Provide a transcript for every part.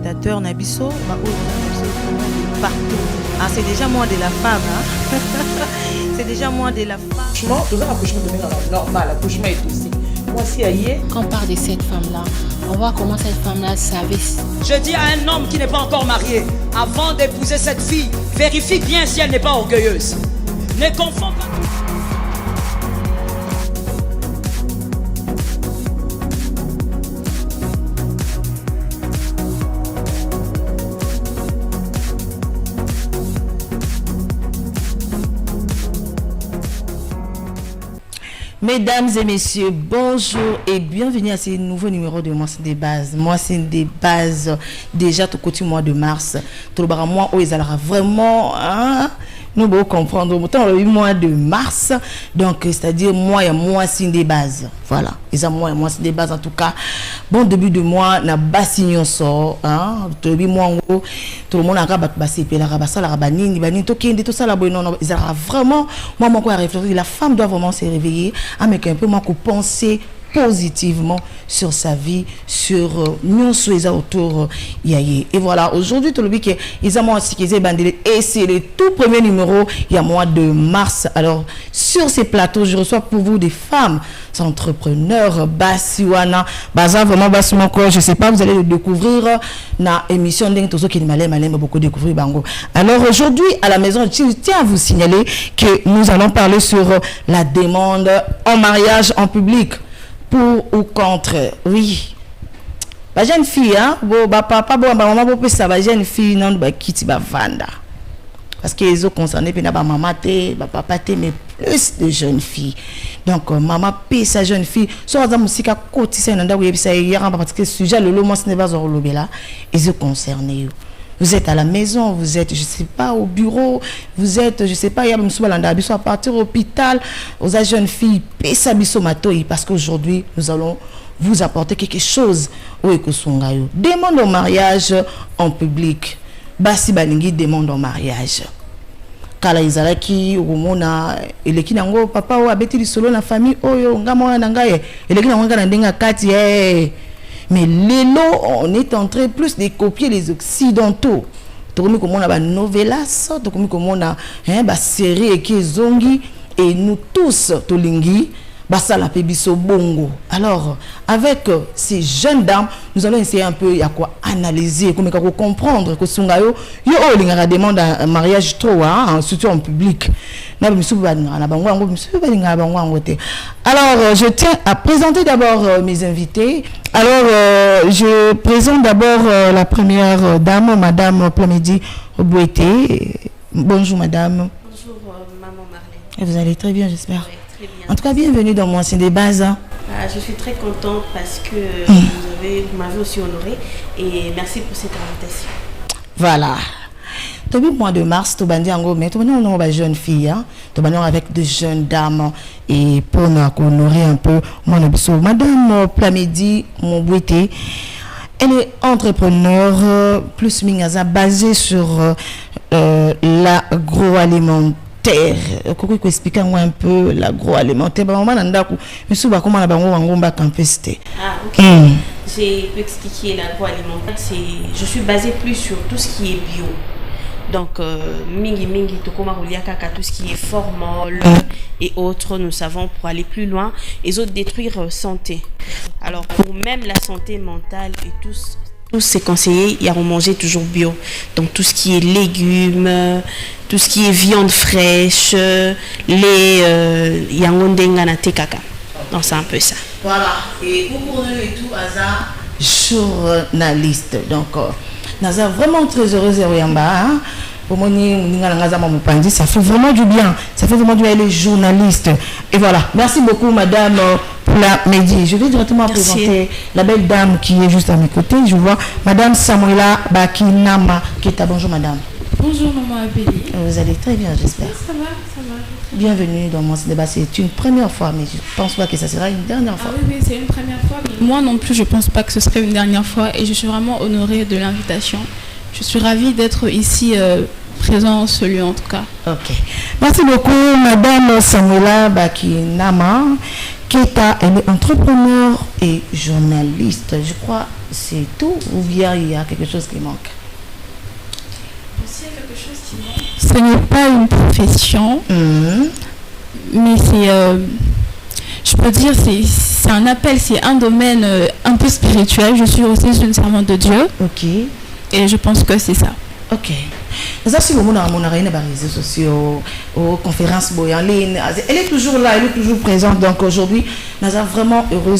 téléspectateurs Nabiso, partout. Ah, c'est déjà moins de la femme. Hein? C'est déjà moins de la femme. Franchement, tout un accouchement de normal, l'accouchement est aussi. Moi, si aïe. Quand on parle de cette femme-là, on voit comment cette femme-là savait. Je dis à un homme qui n'est pas encore marié, avant d'épouser cette fille, vérifie bien si elle n'est pas orgueilleuse. Ne confonds pas. Mesdames et messieurs, bonjour et bienvenue à ce nouveau numéro de Moi c'est des bases. Moi c'est des bases déjà tout côté mois de mars. Tout le mois où ils allaient vraiment nous devons comprendre autant le mois de mars, donc c'est-à-dire moi c'est des bases. Voilà, ils ont moi c'est des bases en tout cas. Bon début de mois na bassignon sort tout le mois tout le monde a rabat bassi puis la rabassa la rabanini bani to kende tout ça la bonne non ils allaient vraiment moi quoi réfléchir la femme doit vraiment se réveiller avec un peu moins qu'on penser positivement sur sa vie, sur nous autour et voilà, aujourd'hui tout le week ils ont et c'est le tout premier numéro il y a mois de mars. Alors sur ces plateaux je reçois pour vous des femmes entrepreneurs Bassiwana Baza vraiment Bassimo quoi je sais pas vous allez le découvrir na émission d'ing tout ce qui malais beaucoup découvrir bango. Alors aujourd'hui à la maison je tiens à vous signaler que nous allons parler sur la demande en mariage en public. Pour ou contre, oui. La jeune fille, papa, maman, la jeune fille, non, quitte ba vanda. Parce qu'ils ont concerné, puis maman, papa, mais plus de jeunes filles. Donc, maman paie sa jeune fille. Soit dans musique à côté, c'est un endroit où il y a parce que le sujet, le lot, ce n'est pas en là. Ils ont concerné. Vous êtes à la maison, vous êtes, je sais pas, au bureau, vous êtes, je sais pas, il y a même à partir au hôpital, aux jeunes filles, pesa biso matoi, parce qu'aujourd'hui, nous allons vous apporter quelque chose. Demande au mariage en public. Basi balingi demande au mariage. Kala izalaki umona eleki nango papa o abeti lisolo na famille oyo ngamo na ngaye eleki nango na ndenga kati mais l'élo, on est en train plus de copier les occidentaux. Comme on a une novelas, comme on a une série qui est zongi, et nous tous, tolingi, basa la pebiso bongo. Alors, avec ces jeunes dames, nous allons essayer un peu à quoi analyser, comment comprendre que sungayo yo linga demande un mariage trop surtout en public. Alors, je tiens à présenter d'abord mes invités. Alors, je présente d'abord la première dame, Madame Plamedi Bouété. Bonjour, Madame. Bonjour, Maman Marlène. Et vous allez très bien, j'espère. Oui, très bien. En tout cas, bienvenue dans Moi c'est des bases. Je suis très contente parce que vous m'avez aussi honorée et merci pour cette invitation. Voilà. Depuis le mois de mars, tu as dit mais tu as une jeune fille, tu as avec de jeunes dames et pour nous honorer un peu, Madame Plamedi Moubouété, elle est entrepreneur plus mingaza basée sur l'agroalimentaire. Comment expliquer un peu l'agroalimentaire? Ok. J'ai expliqué l'agroalimentaire. Je suis basée plus sur tout ce qui est bio. Donc, mingi tout ce qui est formol et autres, nous savons pour aller plus loin, et autres détruire santé. Alors, pour même la santé mentale et tous ces conseillers, il y a à manger toujours bio. Donc, tout ce qui est légumes, tout ce qui est viande fraîche, lait, yangondenganate kaka. Donc, c'est un peu ça. Voilà. Et pour nous et tout, hasard, journaliste. Donc, Naza vraiment très heureuse pour moi ça fait vraiment du bien, ça fait vraiment du bien les journalistes. Et voilà, merci beaucoup Madame Plamedi. Je vais directement présenter la belle dame qui est juste à mes côtés. Je vois Madame Samuela Bakinama qui est à bonjour Madame. Bonjour Maman Abélie. Vous allez très bien j'espère. Ça va. Bienvenue dans mon débat. C'est une première fois, mais je pense pas que ça sera une dernière fois. Ah oui, c'est une première fois. Mais moi non plus, je pense pas que ce serait une dernière fois. Et je suis vraiment honorée de l'invitation. Je suis ravie d'être ici présent en ce lieu en tout cas. Ok. Merci beaucoup, Madame Samuela Bakinama Keita. Elle est entrepreneur et journaliste. Je crois que c'est tout ou bien il y a quelque chose qui manque? S'il y a quelque chose qui manque, ce n'est pas une profession, mais c'est, je peux dire, c'est un appel, c'est un domaine un peu spirituel. Je suis aussi une servante de Dieu. Ok. Et je pense que c'est ça. Ok. Nous avons les réseaux sociaux, aux conférences en ligne. Elle est toujours là, elle est toujours présente. Donc aujourd'hui, nous sommes vraiment heureux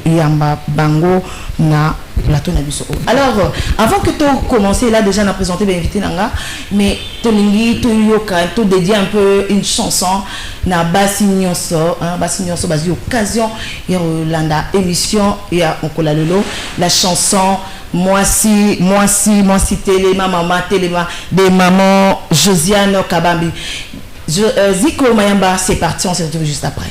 Yamba Bango na plateau Nabiso. Alors, avant que tu commences, là déjà on a présenté l'invité Nanga, mais Toningi, tu dédié un peu une chanson na Bassignoso, Bassignoso, basi occasion, il y a l'anda émission, il y a Onkola Lolo, la chanson moi si Téléma, maman Téléma, des mamans Josiane Kabambi. Ziko Mayamba, c'est parti, on se retrouve juste après.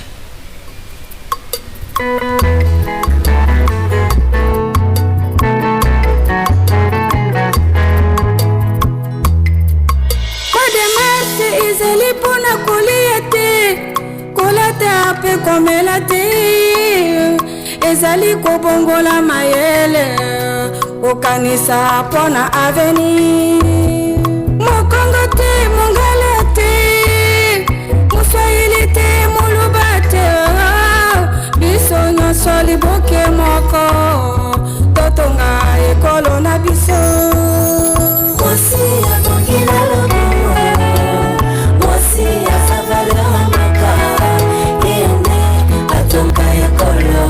Ezali kobongola mayele okanisa pona avenir mokongo te mongala te moswahili te moluba te biso nyonso liboke moko totonga ekolo na biso mosi ya mongila lobo mosi ya savaleur maka yende atonga ekolo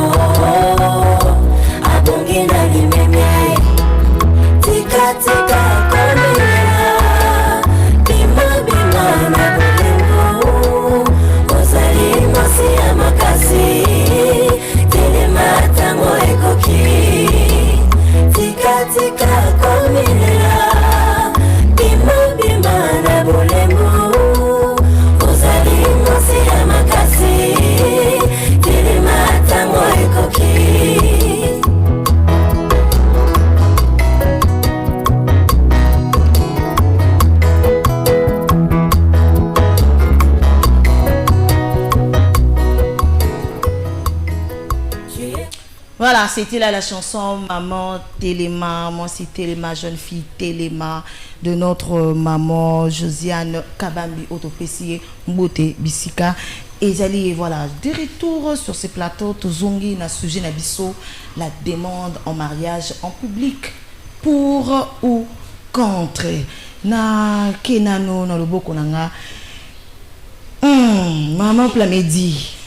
abongina limeme tika tika komela bima bima na bolingo ozali mosi ya makasi telema tango ekoki tika tika komela bima bima na bolingo ozali mosi ya makasi telema tango ekoki. Voilà, c'était là la chanson Maman Téléma, moi c'est Téléma, jeune fille Téléma, de notre maman Josiane Kabambi, autopécier Mbote Bissika. Et j'allais, voilà, de retour sur ce plateau, Tozongi, na sujet Nabiso, la demande en mariage en public, pour ou contre. Na Kenano, na Lobo Konanga, maman Plamedi.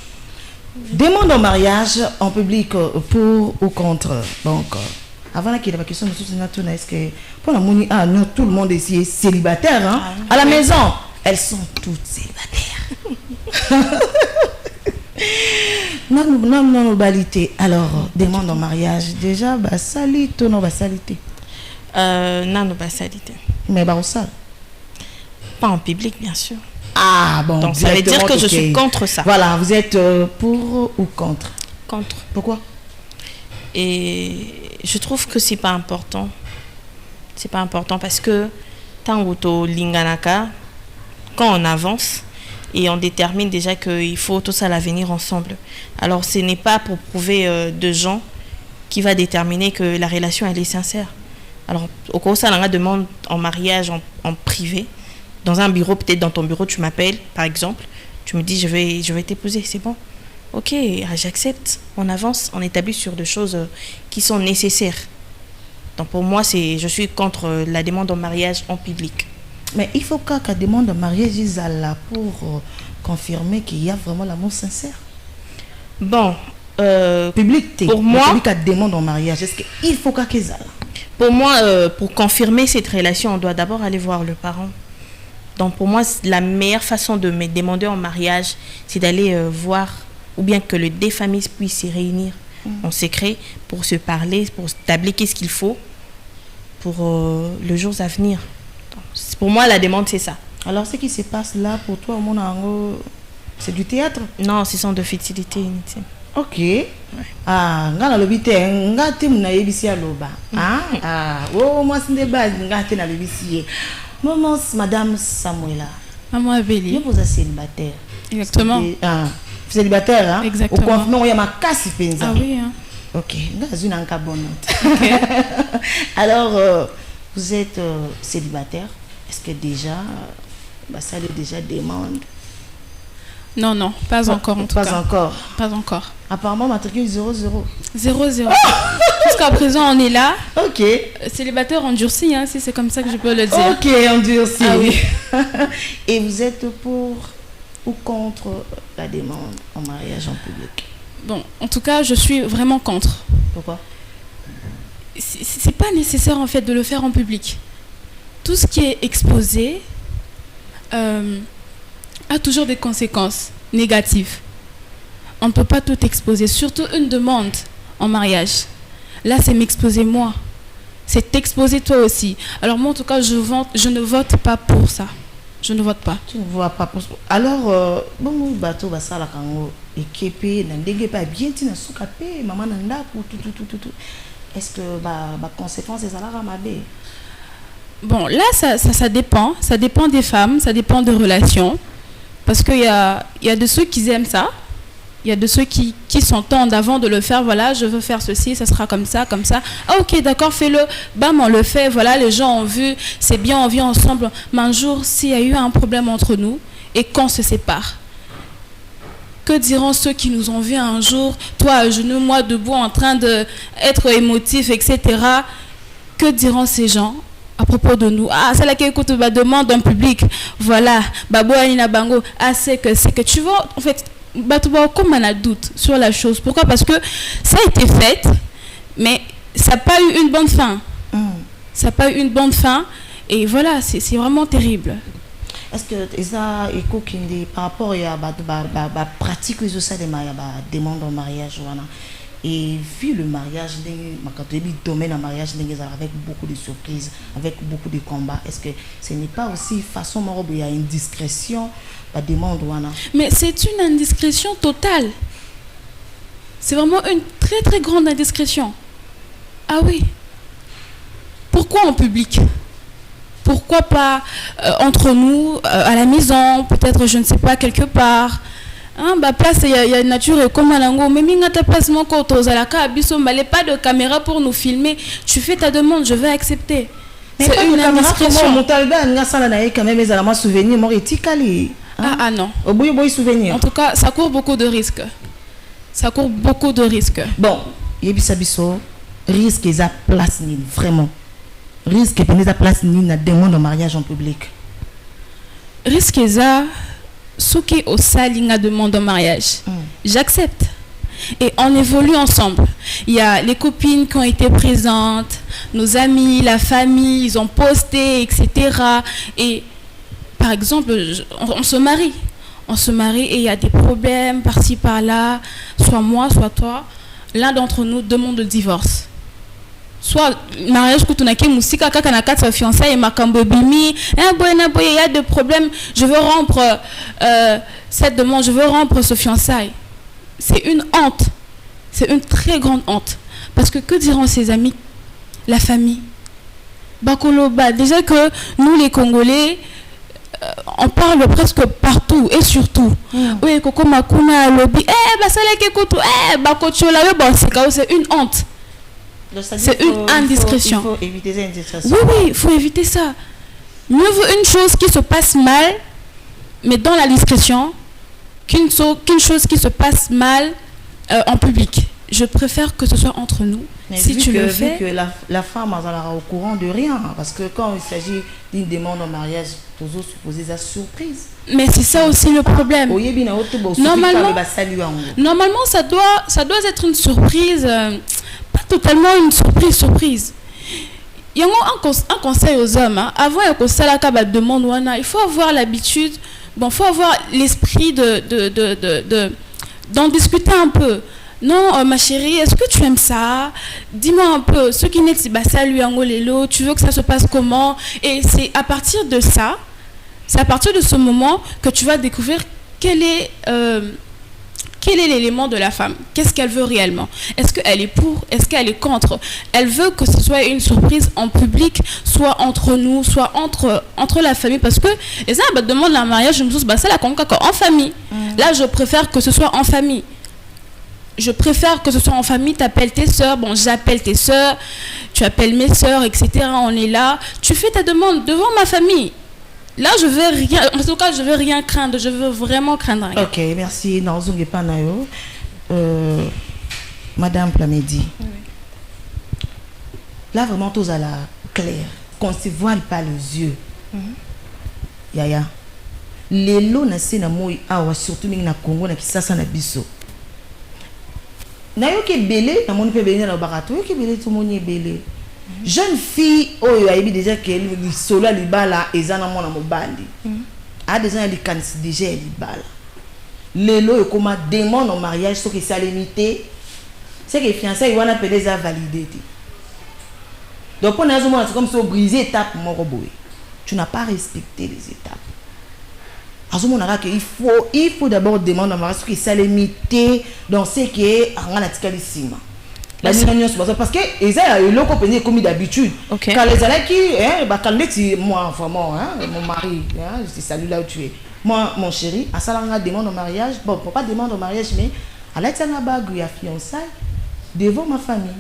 Demande en mariage en public pour ou contre. Donc, avant qu'il y ait la question, est-ce que pour la mouni, non, tout le monde ici est célibataire. Hein? À la maison, elles sont toutes célibataires. Non, globalité. Alors, demande en mariage. Déjà, bah, salite, non, bah, salité. Non, bah, salité. Mais bah, au sale. Pas en public, bien sûr. Ah bon, donc ça veut dire que je suis contre ça. Voilà, vous êtes pour ou contre? Contre. Pourquoi? Et je trouve que c'est pas important. C'est pas important parce que tant que linganaka, quand on avance et on détermine déjà qu'il faut tout ça l'avenir ensemble. Alors ce n'est pas pour prouver de gens qui va déterminer que la relation elle est sincère. Alors au cas où ça on demande en mariage en privé. Dans un bureau, peut-être dans ton bureau, tu m'appelles, par exemple, tu me dis, je vais t'épouser, c'est bon. Ok, j'accepte, on avance, on établit sur des choses qui sont nécessaires. Donc pour moi, je suis contre la demande en mariage en public. Mais il faut qu'à demande en mariage, ils soient là pour confirmer qu'il y a vraiment l'amour sincère. Bon, public, pour moi, public à demande en mariage, est-ce qu'il faut qu'ils soient là? Pour moi, pour confirmer cette relation, on doit d'abord aller voir le parent. Donc pour moi, la meilleure façon de me demander en mariage, c'est d'aller voir, ou bien que les deux familles puissent se réunir en secret pour se parler, pour établir qu'est-ce qu'il faut pour le jour à venir. Donc, pour moi, la demande, c'est ça. Alors ce qui se passe là, pour toi, c'est du théâtre? Non, ce sont de fertilité inutile. Ok. Ouais. Ah, ngana lobite ngati muna yebisi aloba. Ah, oh moi c'est des bases ngati na lebisi. Maman, Madame Samuela, Maman Abeli. vous êtes célibataire. Exactement. Célibataire, hein? Exactement. Au confinement, il y a ma casse penza. Ah oui, hein. Ok, dans une bonne. Alors, vous êtes célibataire. Est-ce que déjà, ça le déjà demande? Non, non, pas encore en tout cas. Pas encore. Pas encore. Apparemment, matricule 00. 0-0. Jusqu'à présent, on est là. Ok. Célibataire endurci, hein, si c'est comme ça que je peux le dire. Ok, endurci. Ah oui. Et vous êtes pour ou contre la demande en mariage en public? Bon, en tout cas, je suis vraiment contre. Pourquoi? C'est pas nécessaire en fait de le faire en public. Tout ce qui est exposé a toujours des conséquences négatives. On ne peut pas tout exposer, surtout une demande en mariage. Là, c'est m'exposer moi. C'est t'exposer toi aussi. Alors moi, en tout cas, je ne vote pas pour ça. Je ne vote pas. Tu ne vois pas pour ça. Alors, bon, bateau va ça la kango équipé, n'endégué pas bien, tu n'as soukapé, maman n'anda pour tout. Est-ce que ma conséquence est ça la ramabé? Bon, là, ça dépend. Ça dépend des femmes, ça dépend des relations. Parce qu'il y a de ceux qui aiment ça. Il y a de ceux qui s'entendent avant de le faire. Voilà, je veux faire ceci, ça sera comme ça, comme ça. Ah, ok, d'accord, fais-le. Bam, on le fait. Voilà, les gens ont vu. C'est bien, on vit ensemble. Mais un jour, s'il y a eu un problème entre nous et qu'on se sépare, que diront ceux qui nous ont vus un jour, toi à genoux, moi debout, en train d'être émotif, etc. Que diront ces gens à propos de nous? Ah, c'est là qui écoute ma demande en public. Voilà, Babo Anina Bango. Ah, c'est que tu vois, en fait, comme on a doute sur la chose. Pourquoi? Parce que ça a été fait, mais ça n'a pas eu une bonne fin. Ça n'a pas eu une bonne fin. Et voilà, c'est vraiment terrible. Est-ce que ça est par rapport à la pratique de ça, des demandes en mariage? Et vu le mariage, le domaine en mariage avec beaucoup de surprises, avec beaucoup de combats, est-ce que ce n'est pas aussi façon il y a une discrétion, la demande? Mais c'est une indiscrétion totale. C'est vraiment une très très grande indiscrétion. Ah oui. Pourquoi en public? Pourquoi pas entre nous, à la maison, peut-être, je ne sais pas, quelque part? Place, il y a une nature et comme un mais mingata place mon koto zalaka abiso malé pas de caméra pour nous filmer. Tu fais ta demande, je vais accepter. C'est une indiscrétion. Ah non. En tout cas, ça court beaucoup de risques. Ça court beaucoup de risques. Bon, yebisabiso risque et place vraiment. Risque et place na demande en mariage en public. Risque et ce qui au salinga demande en mariage, j'accepte. Et on évolue ensemble. Il y a les copines qui ont été présentes, nos amis, la famille, ils ont posté, etc. Et par exemple, on se marie. On se marie et il y a des problèmes par-ci, par-là. Soit moi, soit toi. L'un d'entre nous demande le divorce. Soit mariage que tu n'as que musique kaka na kati fiançailles et makambo bimi il y a des problèmes, je veux rompre cette demande, je veux rompre ce fiançailles. C'est une honte, c'est une très grande honte, parce que diront ses amis, la famille? Bakoloba, déjà que nous les Congolais on parle presque partout et surtout. Oui, koko makuna lobby c'est une honte. C'est une indiscrétion. Il faut éviter ces indiscrétions. Oui, il faut éviter ça. Mieux vaut une chose qui se passe mal, mais dans la discrétion, qu'une chose qui se passe mal en public. Je préfère que ce soit entre nous. Mais si tu le fais. Vu que la femme est au courant de rien, parce que quand il s'agit d'une demande en mariage, toujours supposer sa surprise. Mais c'est ça aussi le problème. Normalement, ça doit être une surprise. Totalement une surprise. Il y a un conseil aux hommes. Avant de demande, il faut avoir l'habitude, il faut avoir l'esprit d'en discuter un peu. Non, ma chérie, est-ce que tu aimes ça? Dis-moi un peu, ce qui n'est pas ça, lui, tu veux que ça se passe comment? Et c'est à partir de ça, c'est à partir de ce moment que tu vas découvrir quelle quel est l'élément de la femme? Qu'est-ce qu'elle veut réellement? Est-ce qu'elle est pour? Est-ce qu'elle est contre? Elle veut que ce soit une surprise en public, soit entre nous, soit entre la famille. Parce que, et ça, bah, demande un mariage, je me dis, bah, c'est la conquête en famille. Là, je préfère que ce soit en famille. Je préfère que ce soit en famille, tu appelles tes soeurs, bon, j'appelle tes soeurs, tu appelles mes soeurs, etc. On est là. Tu fais ta demande devant ma famille. Là, je veux rien, en tout cas, je veux rien craindre. Je veux vraiment craindre rien. Ok, merci. Madame Plamedi. Oui. Là, vraiment, tout à la claire. Qu'on ne se voile pas les yeux. Yaya. Les lots na se na moi awa surtout na Congo na Kisasa na biso. Na yo ke belé na moni pe belé na barato yo ke belé tout moni belé. Jeune fille oyo ayebi déjà que li solo libala ezana mona mobali. A des ans li kanisi déjà libala. Lelo yo koma demande en mariage so que ça limité. C'est que fiançailles wana pe déjà validé. Donc on a c'est comme si on brisait étape moko boy. Tu n'as pas respecté les étapes. Il faut d'abord demander à mariage que ça limité dans ce qui est en atikalisima. Parce que ils ont le compagnie comme d'habitude. Quand les alaki moi vraiment mon mari je te salue là où tu es. Moi mon chéri, à ça demande au mariage. Bon, pas demande au mariage mais à la tiana bague ya fiançailles devant ma famille.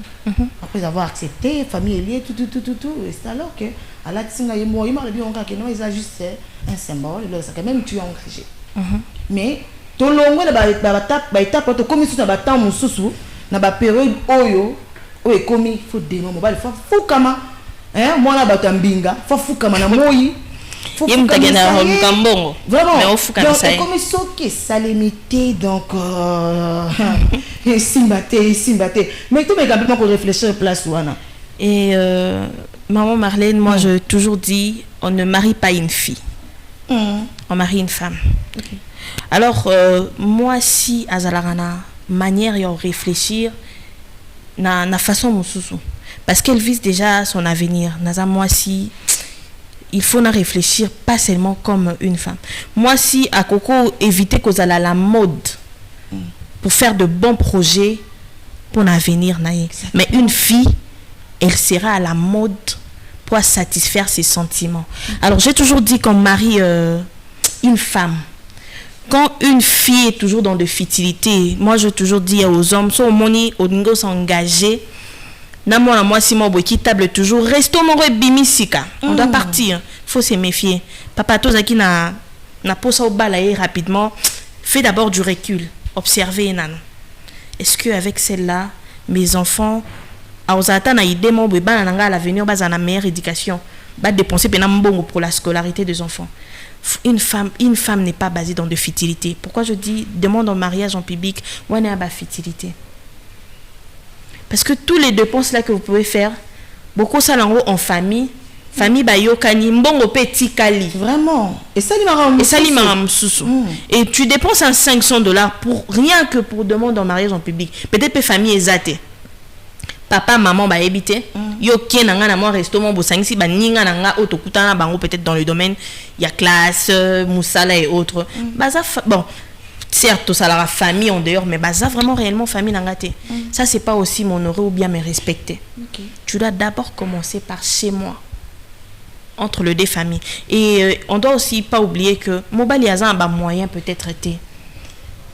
Après avoir accepté famille liée tout et c'est alors que à la tiana moi il m'a dit encore que non ils a juste un symbole ça quand même tu es engagé. Mais ton longo ba étape to comme sous na ba temps mususu na ba période oyo comme faut demander mobile faut kama moi na ba tambinga faut kama na moyi vraiment donc comme ça que ça limité donc simbaté mais tout mais complètement qu'on réfléchir place wana. Et maman Marlène, moi je toujours dis on ne marie pas une fille. On marie une femme. Alors moi si azalarana manière de réfléchir na façon mususu parce qu'elle vise déjà son avenir naza moi si il faut na réfléchir pas seulement comme une femme. Moi si à Coco éviter que à la mode pour faire de bons projets pour l'avenir naïe. Mais une fille elle sera à la mode pour satisfaire ses sentiments. Alors j'ai toujours dit qu'on marie une femme. Quand une fille est toujours dans de futilité, moi je toujours dis aux hommes, soit au moni, au niveau s'engager, moi si moi qui table toujours, restons mon bimisika. On doit partir, faut se méfier. Papa tous qui n'a pas ça au balayer rapidement, fais d'abord du recul, observez nan. Est-ce que avec celle-là, mes enfants, à na idée mon bébé à l'avenir bas à la meilleure éducation, va dépenser pour la scolarité des enfants. Une femme n'est pas basée dans de futilité. Pourquoi je dis demande en mariage en public, on est à la futilité. Parce que tous les dépenses là que vous pouvez faire, beaucoup ça en famille bayokani mbongo petit kali. Vraiment. Et ça et tu dépenses un $500 pour rien que pour demander en mariage en public. Peut-être famille exate. Papa maman ba habité yo kien nga na moi restaurant bo sangisi ba ninga na nga otokutana bango peut-être dans le domaine il y a classe musala et autres baza bon certes ça la famille en dehors mais baza vraiment réellement famille nangate ça c'est pas aussi m'honorer ou bien me respecter. Tu dois d'abord commencer par chez moi entre les deux familles et on doit aussi pas oublier que mobile yaza ba moyen peut-être été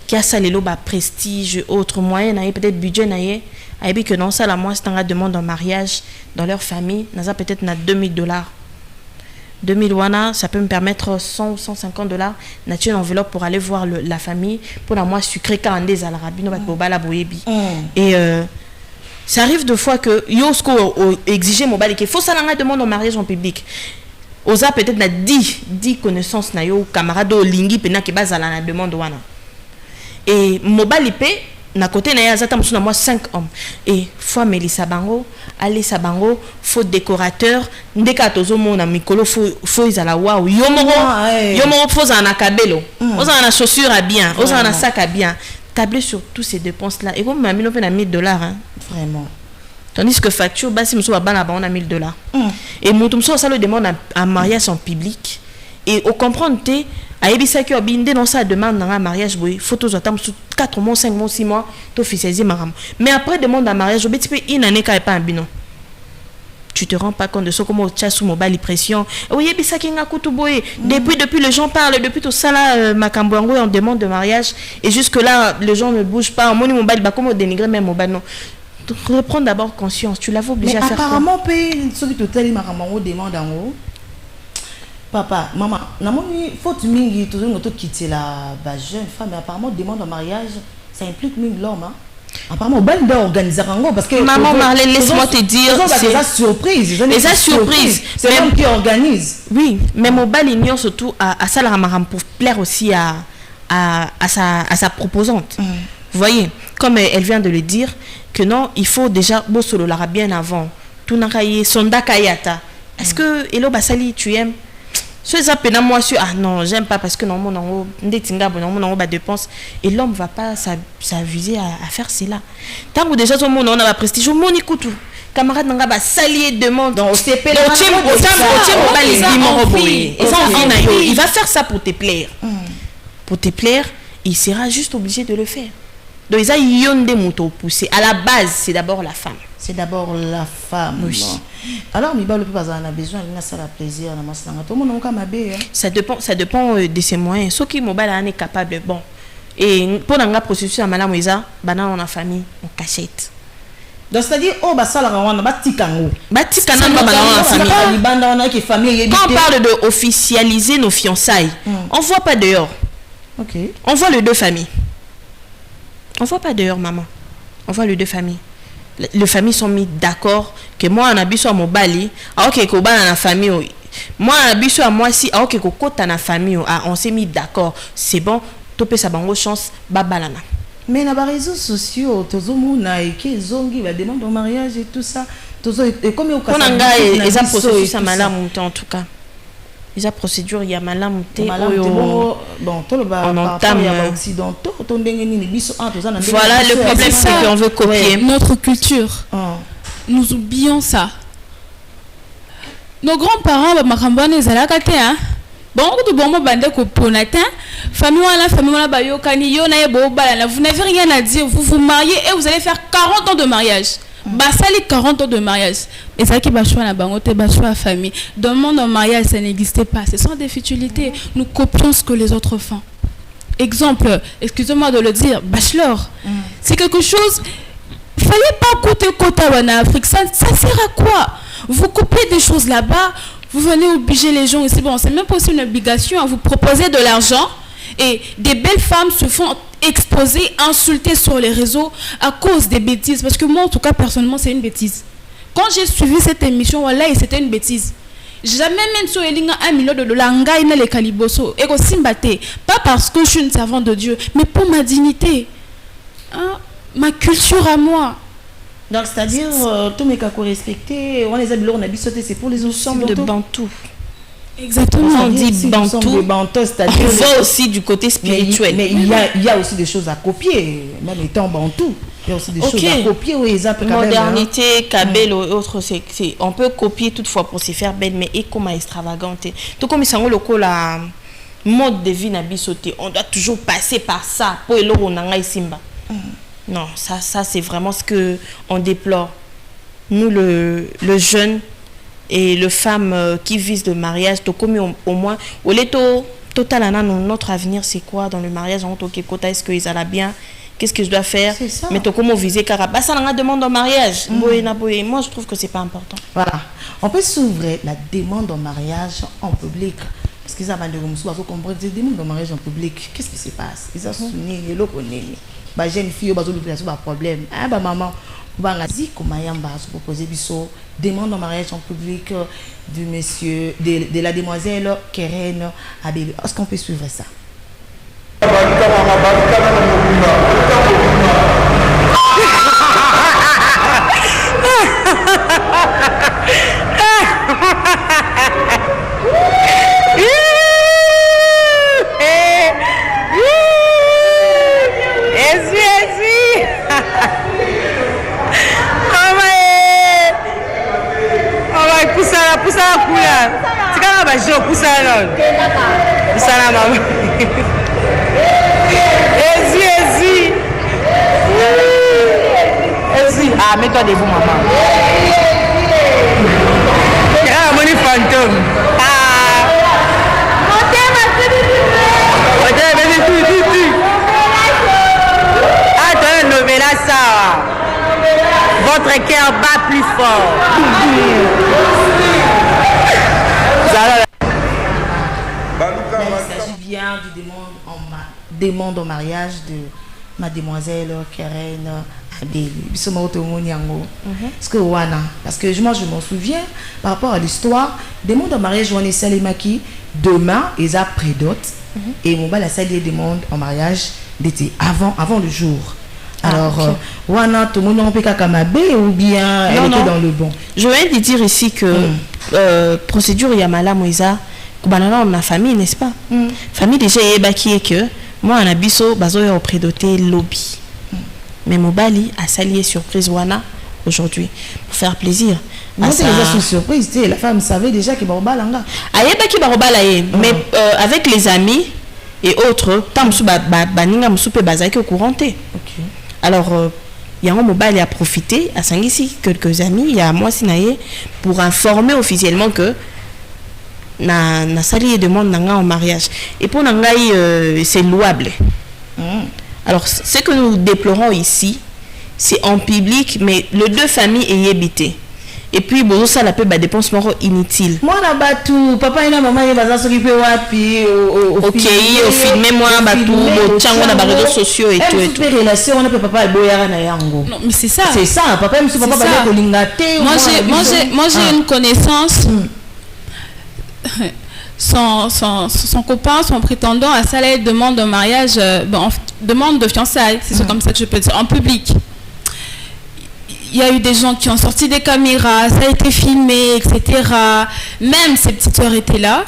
qui a ça les lots ba prestige autre moyen na peut-être budget na yé et que non ça la moi c'est un demande en mariage dans leur famille naza peut-être na $2000 wana ça peut me permettre $100 ou $150 nature une enveloppe pour aller voir la famille pour la moi sucré quand des à l'arabi no ba la boyebi et ça arrive deux fois que yosko exiger mobile qu'il faut ça la demande en mariage en public osa peut-être na 10 connaissances na yo camarade lingi pena ke bazala na demande wana et mobile ip na côté na yazata musuna moi 5 hommes et fois Melissa bango aller sabango faut décorateur ndeka tozo mona mikolo faut izala waouh yo moko faut za na kabelo oza na chaussure à bien oza na sac à bien tabler sur tous ces dépenses là et comme mami no pe na $1000 hein vraiment tandis que facture basi muso bana ba on a $1000 et mutumso ça le demande à mariage en public et au comprendre Aïbisa qui a bindé dans sa demande dans un mariage, oui, photos attendent 4 mois, 5 mois, 6 mois, t'officialiser maram. Mais après demande un mariage, tu peux une année qu'elle pas un binon. Tu te rends pas compte de ce comment tu as sous mobile pression. Oui, Aïbisa qui a boy. Depuis les gens parlent, depuis tout ça là, Macamboango on demande de mariage et jusque là les gens ne bougent pas. Mon mobile, bah comment dénigrer même mobile non. Reprendre d'abord conscience. Tu l'avais obligé à faire. Mais apparemment, ceux qui te tellement Macamboango demandent en haut. Papa, maman, il faut que tu quittes la jeune femme, mais apparemment, demande en mariage, ça implique même l'homme. Hein? Apparemment, on doit organiser un parce que maman Marlène, laisse-moi te dire, c'est des surprises. Les surprises. C'est l'homme qui organise. Oui, mais mon bal ignore surtout à Salamaram pour plaire aussi à sa proposante. Vous voyez, comme elle vient de le dire, que non, il faut déjà Bossolo Lara bien avant. Tout n'akaye, sonda kayata. Est-ce que Elo Basali, tu aimes? Moi, ah non, j'aime pas parce que non, mon dépense et l'homme va pas s'aviser à faire cela. Tant que déjà tout le monde on a la prestige, mon écoute camarade n'a pas salier demande. Donc il va faire ça pour te plaire. Pour te plaire, il sera juste obligé de le faire. Donc ils ont des motos poussés. À la base, c'est d'abord la femme. C'est d'abord la femme. Oui. Alors, mais le pas on a besoin de ça la plaisir tout le monde ça dépend de ses moyens. Ceux qui mobile est capable bon. Et pour la processus à madame Moïsa, banane en famille, on cachette. Donc c'est-à-dire oh bah ça la rwanda batikango. Batikana en famille. Quand on parle de officialiser nos fiançailles, on voit pas dehors. OK. On voit les deux familles. On voit pas dehors maman. On voit les deux familles. Les familles sont mis d'accord que moi on a biso à mon bali ok ko ba na famille moi on a biso à moi si ok ko kota na famille on s'est mis d'accord c'est bon topé ça bango chance babalana mais na ba réseaux sociaux tozo mona et que zongi va demander en mariage et tout ça tozo et comme au on a gars et ça procédure ça malamu en tout cas les procédures il y a malamu bon tout le bas on entame occidentaux ton ndenge ni biso voilà le problème c'est qu'on veut copier notre culture. Nous oublions ça. Nos grands-parents makambane ezalaka te hein. Bon tout bon bande ko ponata famille wala bayokani yo na yebo bala vous n'avez rien à dire vous vous mariez et vous allez faire 40 ans de mariage. Basali 40 ans de mariage. Et ça qui va choisir la bangote, va choisir la famille. Dans le monde en mariage, ça n'existait pas. Ce sont des futilités. Nous copions ce que les autres font. Exemple, excusez-moi de le dire, bachelor. C'est quelque chose. Fallait pas coûter quota en Afrique. Ça sert à quoi? Vous coupez des choses là-bas. Vous venez obliger les gens ici. Bon, c'est même pas aussi une obligation à vous proposer de l'argent. Et des belles femmes se font exposer, insulter sur les réseaux à cause des bêtises. Parce que moi, en tout cas, personnellement, c'est une bêtise. Quand j'ai suivi cette émission, voilà, c'était une bêtise. Jamais même sur $1 million de les caliboso. Et pas parce que je suis une servante de Dieu, mais pour ma dignité. Hein? Ma culture à moi. Donc, c'est-à-dire, tous mes cas respectés, on les a c'est pour les ensembles de Bantou. Exactement. On dit Bantou, c'est-à-dire on voit aussi du côté spirituel. Mais il y a aussi des choses à copier, même étant Bantou. Il y a aussi des choses à copier. Oui, modernité, Kabel et autres, on peut copier toutefois pour se faire belle, mais et comme extravagante. Tout comme ils ont la mode de vie n'a sauté, on doit toujours passer par ça pour le Ronanga Simba. Non, ça c'est vraiment ce que on déplore. Nous le jeune et les femmes qui visent le mariage, au moins, notre avenir c'est quoi dans le mariage? Est-ce qu'ils allaient bien? Qu'est-ce que je dois faire? Mais comment viser car ça n'a demande en mariage. Moi je trouve que c'est pas important. Voilà, on peut s'ouvrir la demande en mariage en public. Parce qu'ils ont compris des demandes en mariage en public. Qu'est-ce qui se passe? Ils ont souligné les locaux. Bah jeune fille, bah problème. Ah bah maman. Bangazi Komayamba se proposer biso demande en mariage en public du monsieur de la demoiselle Keren Abel. Est-ce qu'on peut suivre ça? bajo kusala kusala mama ezi ah mets-toi debout maman ah moni fantôme ah ah toi novela ça votre cœur bat plus fort Il s'agit bien du demande en mariage de mademoiselle Karen Adélie. Parce que moi je m'en souviens par rapport à l'histoire, demande en mariage on est Salimaki demain ils a prédote et mon bal a sali demande en mariage d'été avant le jour. Alors wana tout le monde peut kakamabe ou bien elle était dans le bon. Je viens de dire ici que procédure Yamala Moïsa Kubanana ma famille n'est-ce pas? Famille déjà qui est que moi en abisso bazoya au prédoté lobby. Mais Mobali a salié surprise wana aujourd'hui pour faire plaisir. Non, c'est déjà une surprise, la femme savait déjà que Barobalanga. Ayeba ki Barobalaye, mais avec les amis et autres, tant baninga musupe bazaki au couranté. OK. Alors Yango Mobali a profité à Sangisi quelques amis, il y a moi sinaye pour informer officiellement que na sali demande nanga en mariage. Et pour nangai c'est louable. Alors, ce que nous déplorons ici, c'est en public, mais les deux familles ayent habité. Et puis, bon, ça la peut bah, dépense inutile. Moi, là, tout, papa et la maman, ils vont s'occuper wapi, au filmer, moi, batou, au tchango, dans les réseaux sociaux et tout. Et tout. Relation, on a papa et boyara na yango. Non, mais c'est ça. C'est ça, papa et papa, papa, moi, j'ai une connaissance. Son copain, son prétendant à Saleh demande un mariage, demande de fiançailles, c'est comme ça que je peux dire, en public. Il y a eu des gens qui ont sorti des caméras, ça a été filmé, etc. Même ses petites soeurs étaient là.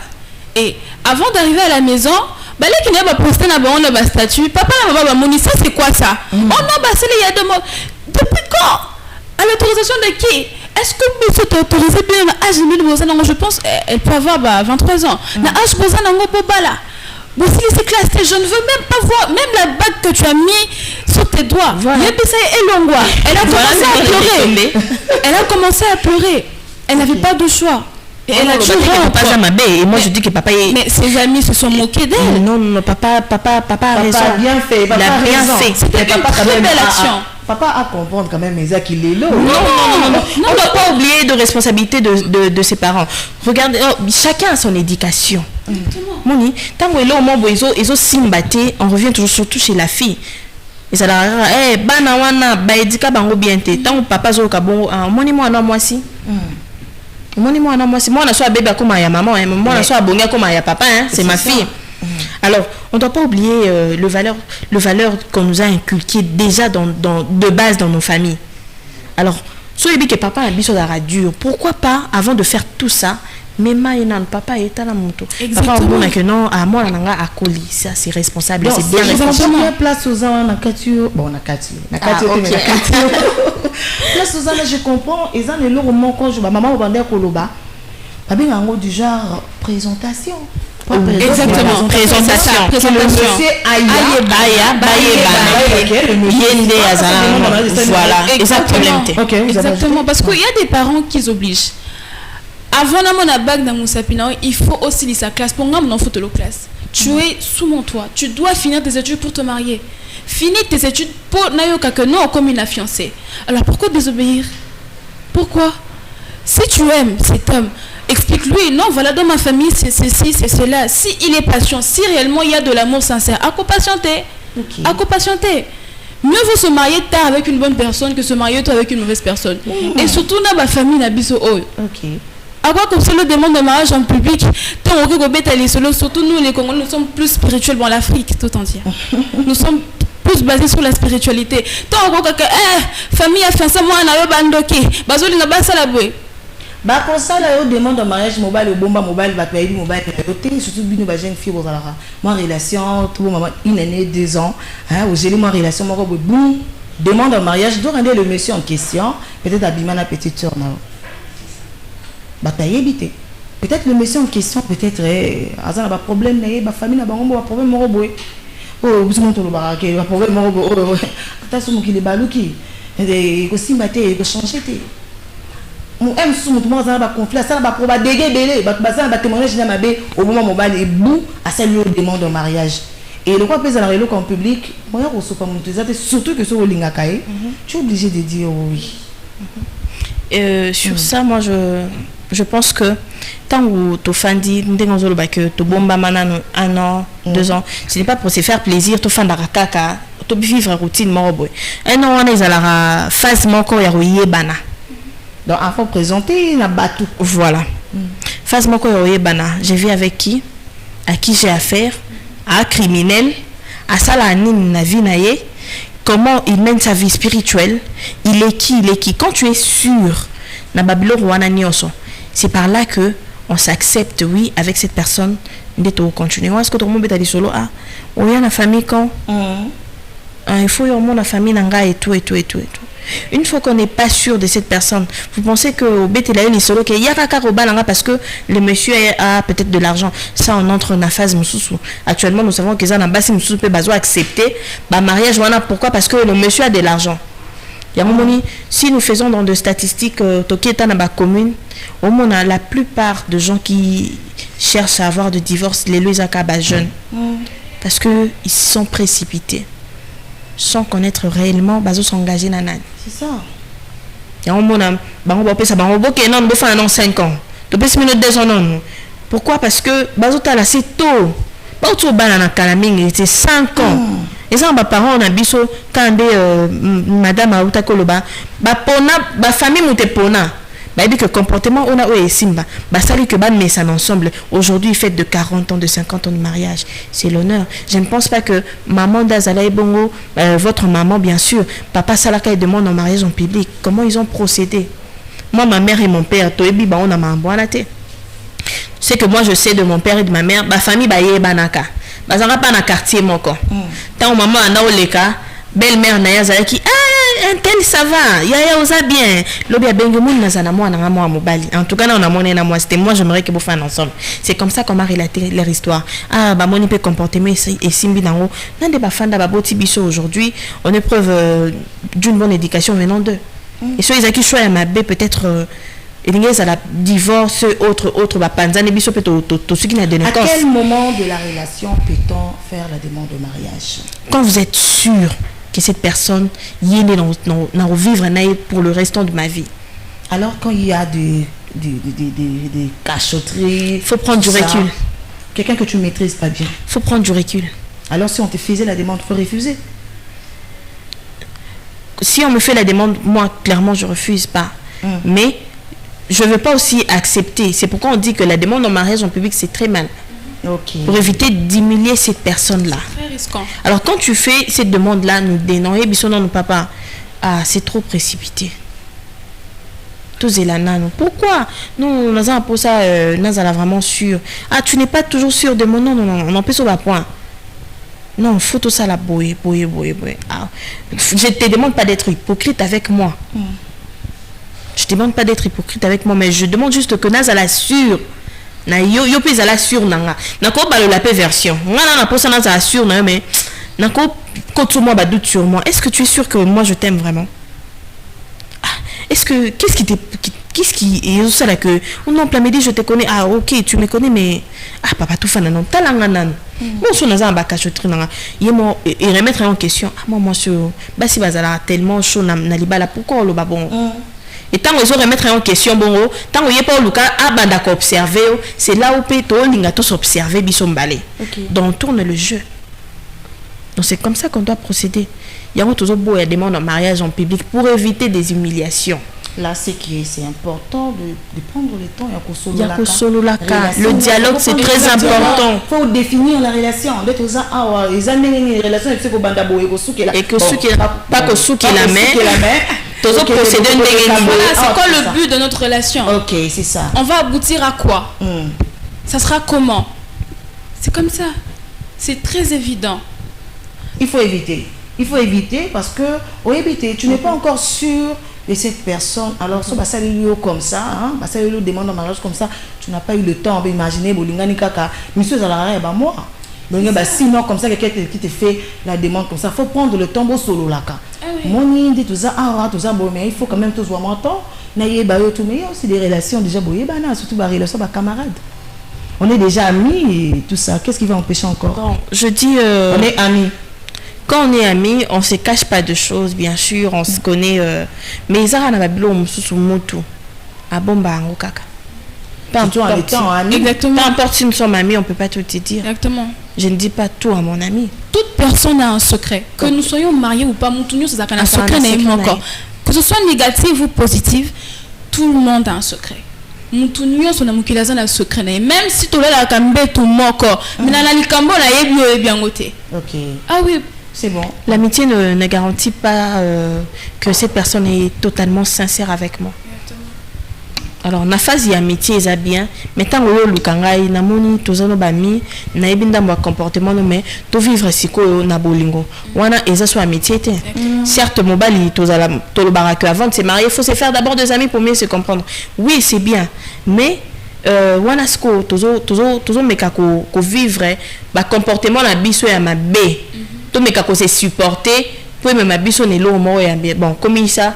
Et avant d'arriver à la maison, bah là qui n'a pas posté na statut, papa n'a pas moni, ça c'est quoi ça? Oh non, bah c'est il y a deux mots. Depuis quand? À l'autorisation de qui? Est-ce que monsieur t'a autorisé bien à âge de je pense elle peut avoir 23 ans. Na âge de bobala. Bon, si c'est classé, je ne veux même pas voir, même la bague que tu as mis sur tes doigts. Voilà. Elle a commencé à pleurer. Elle a commencé à pleurer. Elle n'avait pas de choix. Et elle a toujours et moi je dis que papa est... Mais ses amis se sont moqués d'elle. Non, papa a raison. Papa a bien fait. Papa a bien fait. C'était une très belle action. Papa a comprendre quand même qu'il est là. Non. On ne doit pas oublier de responsabilité de ses parents. Regardez, chacun a son éducation. Moni, tant que là au moins ils ont simbaté, on revient toujours surtout chez la fille. Et ça la bana wana ba edika bango bien té. Tant que papa zo ka bon, moni moi na moi si. Moni moi na moi si. Moi na so bébé comme ya maman, moi na so bonga comme ya papa, c'est ma fille. Alors, on ne doit pas oublier le valeur qu'on nous a inculqué déjà de base dans nos familles. Alors, si on dit que papa a mis sur la radio, pourquoi pas, avant de faire tout ça, mais papa est à la moto. Papa on que non, à moi, on a à colis. Ça, c'est responsable. C'est bien responsable. Place aux gens, on a Katio. Bon, on a Katio. Place aux gens, je comprends. Et ça, le moment quand je maman va vendre Koloba. Pas bien en haut du genre présentation. Exactement, présentation. Voilà, exactement, parce qu'il y a des parents qui obligent. Avant la bague dans mon sapin, il faut aussi lire sa classe. Pour moi, non, faut te la classe. Tu es sous mon toit. Tu dois finir tes études pour te marier. Finis tes études pour n'ayoka que non comme une fiancée. Alors pourquoi désobéir? Pourquoi? Si tu aimes cet homme, explique-lui, non, voilà, dans ma famille, c'est ceci, c'est cela. Si il est patient, si réellement il y a de l'amour sincère, à quoi patienter? À quoi patienter? Mieux vaut se marier tard avec une bonne personne que se marier tôt avec une mauvaise personne. Et surtout, dans ma famille, n'a biso oh. À quoi comme ça le demande de mariage en public? Surtout nous, les Congolais, nous sommes plus spirituels. Bon, l'Afrique, tout entière. Nous sommes plus basés sur la spiritualité. Tant que famille a fait ça, moi, on a eu bandoki. Bazoli n'a pas ça la bouée. Bah comme ça là on demande en mariage mobile au bomba mobile va payer mobile côté surtout bino ba jeune fille aux alara moi relation tout maman une année 2 ans hein au gérer moi relation moi boum demande en mariage doit rendre le monsieur en question peut-être abimana petite sœur na ba tailler habité Peut-être le monsieur en question, peut-être, Azan a un problème, ma famille a un problème, oh, vous avez un problème, oh, attention, qu'il est balouki. Et aussi, il faut changer. On aime sous mon ça va conflit, ça va pour déguer, ça va témoigner au moment où il est bout à celle qui demande en mariage. Et le quoi pèse à la en public, surtout que sur le Lingakae, tu es obligé de dire oui. Sur ça, moi je pense que tant que tu fais que tu bombes un an, 2 ans, ce n'est pas pour se faire plaisir, tu fais caca, tu vivre une routine. Un an, on est à la phase manquant et bana. Donc, il faut présenter la batou. Voilà. Phase manquant et bana. Je vis avec qui? À qui j'ai affaire? À un criminel? À ça, la vie naïe. Comment il mène sa vie spirituelle? Il est qui? Quand tu es sûr, c'est par là que on s'accepte, oui, avec cette personne de continuer. Est-ce que tout le monde est solo? Ah, on y a la famille quand? Il faut y avoir la famille nanga et tout. Une fois qu'on n'est pas sûr de cette personne, vous pensez que au bête il solo qu'il y a parce que le monsieur a peut-être de l'argent. Ça on entre dans la phase mususu. Actuellement nous savons que ça n'a pas si mususu peut besoin accepter bah mariage voilà pourquoi parce que le monsieur a de l'argent. Il y a un moment si nous faisons dans des statistiques tokieta dans la commune, au moins la plupart de gens qui cherchent à avoir de divorce les lois à jeunes parce que ils sont précipités. Sans connaître réellement s'engager dans la. C'est ça. Il y a un moment où 5 ans. Tu peux 2 ans non. Pourquoi? Parce que c'est tôt. C'est 5 ans. Et ça, mes parents ont biso quand madame Aouta Koloba, famille moute pona. Bah dit que comportement on a ouais simba bah salut que ban mais ça ensemble aujourd'hui fête de 40 ans de 50 ans de mariage c'est l'honneur. Je ne pense pas que maman d'Azala et Bongo votre maman bien sûr papa Salaka et demande en mariage en public. Comment ils ont procédé? Moi ma mère et mon père toebi ba on a mamboanate. C'est que moi je sais de mon père et de ma mère ba famille ba ye banaka ba zanga pas na quartier moko tant maman ana oleka belle-mère na yazala qui un tel ça va ya osa bien lobi abengi moun nazana moi na moi mobali en tout cas on a monné na moi c'était moi j'aimerais que vous fassiez ensemble. C'est comme ça qu'on m'a relaté leur histoire. Ah ba moni peut comportement et simbi nango nande ba fanda ba boti biso aujourd'hui on est preuve d'une bonne éducation venant d'eux. Et ceux ils a qui choix ma bé peut-être et à la divorce autre ba panzane biso peut to ce qui n'a donné. À quel moment de la relation peut-on faire la demande de mariage? Quand vous êtes sûr que cette personne y est dans vivre pour le restant de ma vie. Alors quand il y a des cachotteries, il faut prendre du recul. Quelqu'un que tu maîtrises pas bien. Il faut prendre du recul. Alors si on te faisait la demande, il faut refuser. Si on me fait la demande, moi clairement je refuse pas. Mais je veux pas aussi accepter. C'est pourquoi on dit que la demande en mariage en public c'est très mal. Okay. Pour éviter d'humilier cette personne-là. C'est très risquant. Alors quand tu fais cette demande-là, nous dénoncer, nos papa, c'est trop précipité. Tous et là, pourquoi nous avons pour ça, nous avons vraiment sûr. Ah, tu n'es pas toujours sûr de mon nom, non, on en peut sur la point. Non, faut tout ça la boyer. Ah, je te demande pas d'être hypocrite avec moi. Je te demande pas d'être hypocrite avec moi, mais je demande juste que nous allons sûr. Na yo pèse à la sur nanga nako balo la version ngana na posa na za sur na mais nako quand moi ba doute sur moi. Est-ce que tu es sûr que moi je t'aime vraiment? Est-ce que qu'est-ce qui est ça là que non plamedi je te connais OK tu me connais mais papa tout fana non talanga nan moi so na za ba cachotri nanga yemo et remettre en question moi sur basi bazala tellement chaud na libala pourquoi le babon. Et tant qu'ils ont remettre en question, bon, tant qu'il n'y a pas le cas, observer, c'est là où peut observer bisombalé. Donc on tourne le jeu. Donc c'est comme ça qu'on doit procéder. Il y a toujours beau et demande en mariage en public pour éviter des humiliations. Là, c'est important de prendre le temps. Le dialogue, c'est très important. Il faut définir la relation. Et que ceux qui pas que ceux qui la mettent. Voilà, c'est quoi le but de notre relation? Ok, c'est ça. On va aboutir à quoi? Ça sera comment? C'est comme ça. C'est très évident. Il faut éviter parce que tu n'es pas encore sûr et cette personne, alors ça ça lui comme ça, hein, ça lui demande en mariage comme ça, tu n'as pas eu le temps d'imaginer bolingani kaka, monsieur Zalara bah moi. Donc bah sinon comme ça quelqu'un qui te fait la demande comme ça, faut prendre le temps solo là ka. Mon dit tout ça tout ça bon mais il faut quand même tout voir mon temps. Na yeba yo tout mais il y a aussi des relations déjà boyé bana surtout des relations ba camarades. On est déjà amis et tout ça. Qu'est-ce qui va empêcher encore? Bon, je dis on est amis. Quand on est amis, on se cache pas de choses, bien sûr, on se connaît. Mais ça, on a besoin de mutu. Ah bon, bah, on kaka. Peu importe si nous sommes amis, on peut pas tout te dire. Exactement. Je ne dis pas tout à mon ami. Toute personne a un secret. Que nous soyons mariés ou pas, Moutounio, c'est un secret encore. Que ce soit négatif ou positif, tout le monde a un secret. Moutounio, son amour qui a un secret. Même si tu l'as cambe tout moko, mais dans la likambo, la est bien ôté. Ok. Ah oui. C'est bon. L'amitié ne garantit pas que cette personne est totalement sincère avec moi. Alors, na phase d'amitié, c'est bien. Mais tant que le kangai, na moni, tozano bami, na ebinda mwa comportement, mais to vivre siko na bolingo. Wana eza so amitié te. Certes, mobali, tozala, tolobara que avant de se marier, il faut se faire d'abord des amis pour mieux se comprendre. Oui, c'est bien. Mais wana siko tozo meka ko vivre, ba comportement na biso ya mabe. To meka ko se supporter, pour même ma biso ne lo mo ya bien. Bon, comme ça.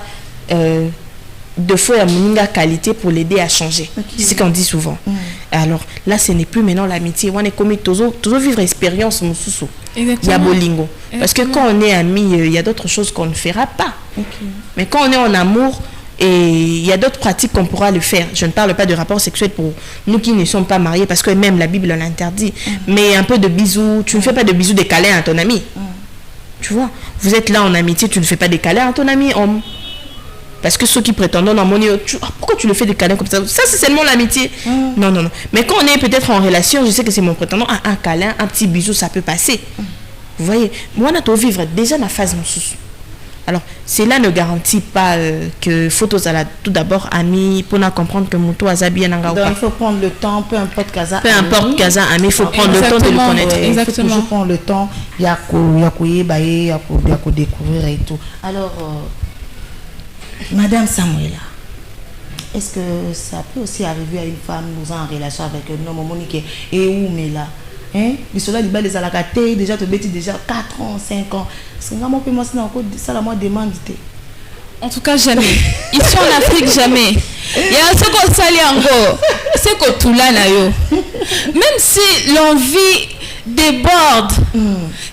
De fois il y a une qualité pour l'aider à changer. Okay. C'est ce qu'on dit souvent. Alors là, ce n'est plus maintenant l'amitié. On est comme toujours vivre expérience mususu. Il y a bolingo. Parce que quand on est amis, il y a d'autres choses qu'on ne fera pas. Okay. Mais quand on est en amour, et il y a d'autres pratiques qu'on pourra le faire. Je ne parle pas de rapport sexuel pour nous qui ne sommes pas mariés, parce que même la Bible l'interdit. Mais un peu de bisous. Tu ne fais pas de bisous, des câlins à ton ami. Tu vois, vous êtes là en amitié, tu ne fais pas des câlins à ton ami homme. Parce que ceux qui prétendent non, pourquoi tu le fais des câlins comme ça? Ça, c'est seulement l'amitié. Non. Mais quand on est peut-être en relation, je sais que c'est mon prétendant, un câlin, un petit bisou, ça peut passer. Vous voyez, moi, on a vivre déjà ma phase sous. Alors, cela ne garantit pas que faut tout d'abord amis pour comprendre que mon toit a bien en il faut prendre le temps, peu importe Kaza. Peu importe Kaza, ami, il faut prendre le temps de le connaître. Il faut toujours prendre le temps, il y a découvrir et tout. Alors, Madame Samuela, est-ce que ça peut aussi arriver à une femme nous en relation avec un homme Monique et où mais là hein les soldats du bas des alakaté déjà te bêtis déjà 4 ans 5 ans c'est vraiment que moi c'est encore ça la moi demande. En tout cas jamais. Ici en Afrique jamais. Il y a ce qu'on s'allie encore. C'est que tout là nayo. Même si l'envie déborde,